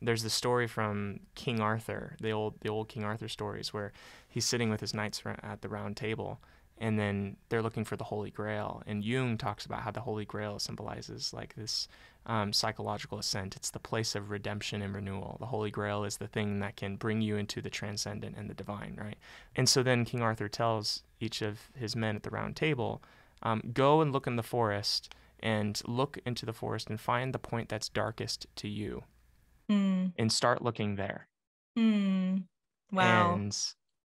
there's the story from King Arthur, the old King Arthur stories, where he's sitting with his knights at the round table, and then they're looking for the Holy Grail. And Jung talks about how the Holy Grail symbolizes like this psychological ascent. It's the place of redemption and renewal. The Holy Grail is the thing that can bring you into the transcendent and the divine, right? And so then King Arthur tells each of his men at the round table, go and look in the forest, and look into the forest and find the point that's darkest to you, and start looking there. Wow. And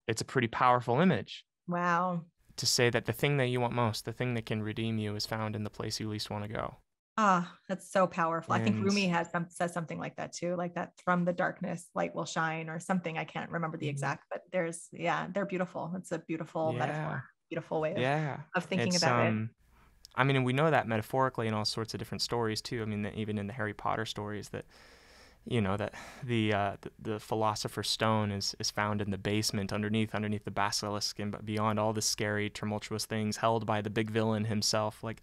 it's a pretty powerful image. Wow. To say that the thing that you want most, the thing that can redeem you, is found in the place you least want to go. Ah, that's so powerful. I think And Rumi says something like that too, like that from the darkness, light will shine or something. I can't remember the exact, but they're beautiful. It's a beautiful yeah, metaphor, beautiful way yeah, of thinking it's about it. I mean, and we know that metaphorically in all sorts of different stories too. I mean, even in the Harry Potter stories, that that the philosopher's stone is found in the basement underneath the basilisk, and beyond all the scary tumultuous things held by the big villain himself. Like,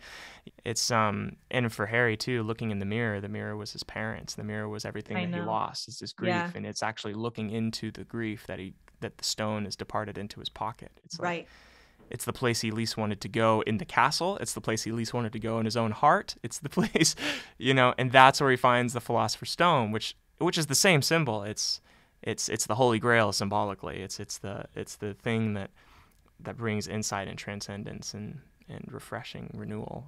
it's and for Harry too, looking in the mirror was his parents. The mirror was everything I that he know. lost. It's his grief, Yeah. and it's actually looking into the grief that the stone is departed into his pocket. It's like, Right. it's the place he least wanted to go in the castle. It's the place he least wanted to go in his own heart. It's the place, and that's where he finds the Philosopher's Stone, which is the same symbol. It's the Holy Grail symbolically. It's the thing that brings insight and transcendence and refreshing renewal.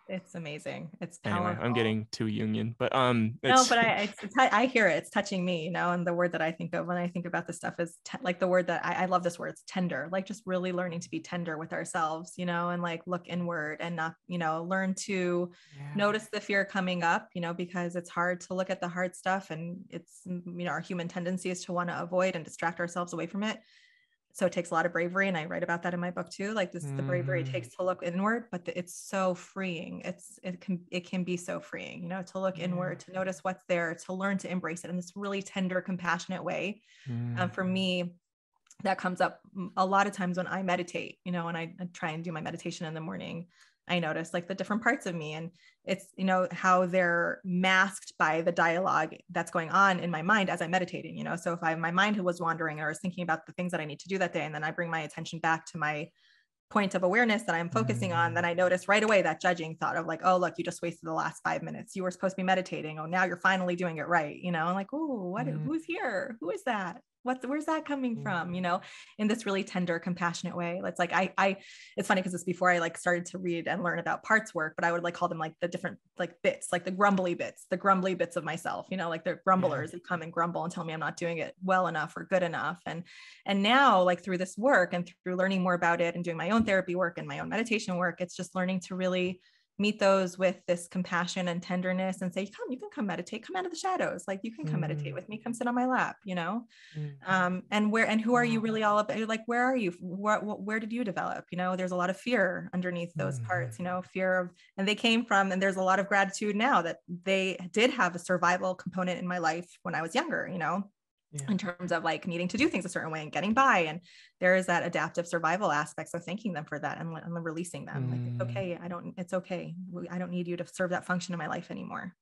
It's amazing. It's Anyway, I'm powerful. getting too Jungian, but No, it's but I hear it. It's touching me, and the word that I think of when I think about this stuff is like the word that I love this word. It's tender, like just really learning to be tender with ourselves, and like look inward and not, learn to yeah. notice the fear coming up, because it's hard to look at the hard stuff, and it's, our human tendency is to want to avoid and distract ourselves away from it. So it takes a lot of bravery. And I write about that in my book too. Like this, the bravery it takes to look inward, but it's so freeing. It can be so freeing, to look inward, to notice what's there, to learn to embrace it in this really tender, compassionate way. For me, that comes up a lot of times when I meditate, and I try and do my meditation in the morning. I notice like the different parts of me, and it's, how they're masked by the dialogue that's going on in my mind as I'm meditating, so if my mind was wandering or I was thinking about the things that I need to do that day, and then I bring my attention back to my point of awareness that I'm focusing on, then I notice right away that judging thought of like, oh, look, you just wasted the last 5 minutes. You were supposed to be meditating. Oh, now you're finally doing it right. I'm like, oh, who's here? Who is that? Where's that coming from? In this really tender, compassionate way. It's like, it's funny because it's before I like started to read and learn about parts work, but I would like call them like the different like bits, like the grumbly bits of myself, like the grumblers who come and grumble and tell me I'm not doing it well enough or good enough. And now like through this work and through learning more about it and doing my own therapy work and my own meditation work, it's just learning to really meet those with this compassion and tenderness and say, you can come meditate, come out of the shadows. Like you can come meditate with me, come sit on my lap, and who are you really all about? Like, where are you? Where did you develop? There's a lot of fear underneath those parts, fear of, and they came from, and there's a lot of gratitude now that they did have a survival component in my life when I was younger, in terms of like needing to do things a certain way and getting by. And there is that adaptive survival aspect. So thanking them for that and releasing them. Like, it's okay. It's okay. I don't need you to serve that function in my life anymore.